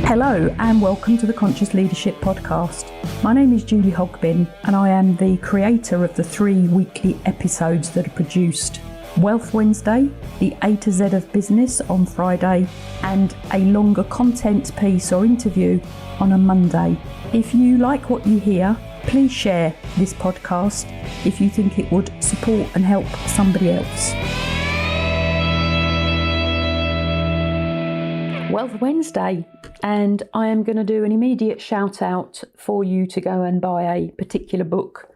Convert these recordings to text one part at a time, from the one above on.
Hello and welcome to the Conscious Leadership Podcast. My name is Julie Hogbin and I am the creator of the 3 weekly episodes that are produced: Wealth Wednesday, the A to Z of Business on Friday, and a longer content piece or interview on a Monday. If you like what you hear, please share this podcast if you think it would support and help somebody else. Wealth Wednesday, and I am going to do an immediate shout out for you to go and buy a particular book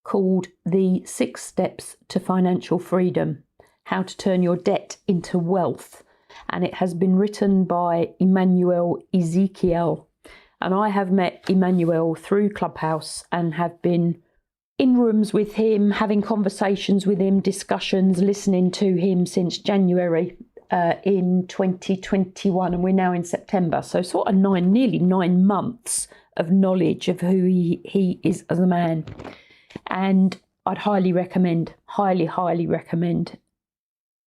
called The 6 Steps to Financial Freedom: How to Turn Your Debt into Wealth. And it has been written by Emmanuel Ezekiel. And I have met Emmanuel through Clubhouse and have been in rooms with him, having conversations with him, discussions, listening to him since January in 2021, and we're now in September. So sort of nearly 9 months of knowledge of who he is as a man. And I'd highly recommend.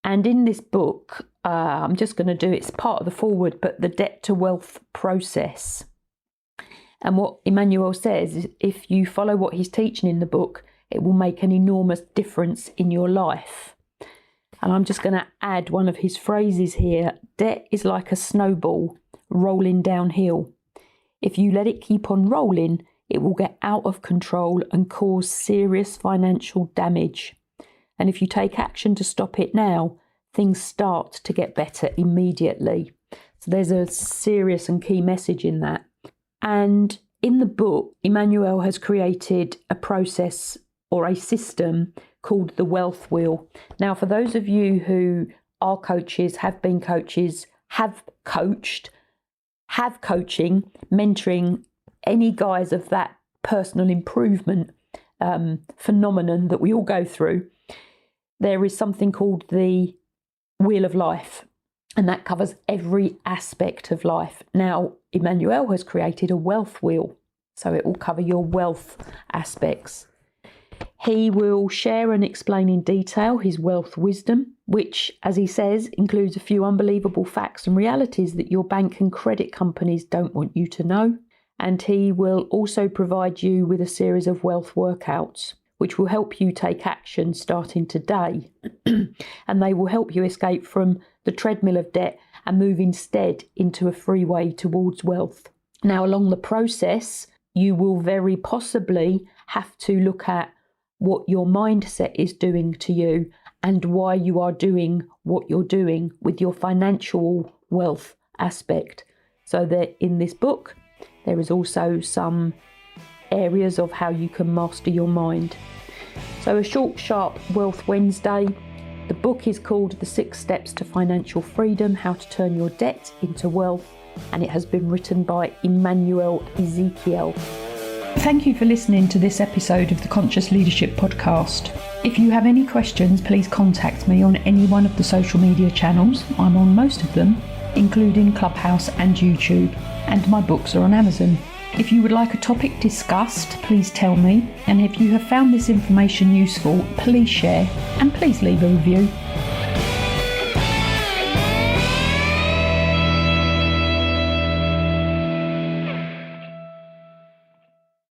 And in this book, I'm just going to do, it's part of the foreword, but the debt to wealth process. And what Emmanuel says is if you follow what he's teaching in the book, it will make an enormous difference in your life. And I'm just going to add one of his phrases here: debt is like a snowball rolling downhill. If you let it keep on rolling, it will get out of control and cause serious financial damage. And if you take action to stop it now, things start to get better immediately. So there's a serious and key message in that. And in the book, Emmanuel has created a process or a system called the Wealth Wheel. Now, for those of you who are coaches, have been coaches, have coached, have coaching, mentoring, any guise of that personal improvement phenomenon that we all go through, there is something called the Wheel of Life, and that covers every aspect of life. Now, Emmanuel has created a wealth wheel, so it will cover your wealth aspects. He will share and explain in detail his wealth wisdom, which, as he says, includes a few unbelievable facts and realities that your bank and credit companies don't want you to know. And he will also provide you with a series of wealth workouts, which will help you take action starting today. And they will help you escape from the treadmill of debt and move instead into a freeway towards wealth. Now, along the process, you will very possibly have to look at what your mindset is doing to you and why you are doing what you're doing with your financial wealth aspect. So that in this book, there is also some areas of how you can master your mind. So a short, sharp Wealth Wednesday. The book is called The 6 Steps to Financial Freedom: How to Turn Your Debt into Wealth, and it has been written by Emmanuel Ezekiel. Thank you for listening to this episode of the Conscious Leadership Podcast. If you have any questions, please contact me on any one of the social media channels. I'm on most of them, including Clubhouse and YouTube, and my books are on Amazon. If you would like a topic discussed, please tell me. And if you have found this information useful, please share and please leave a review.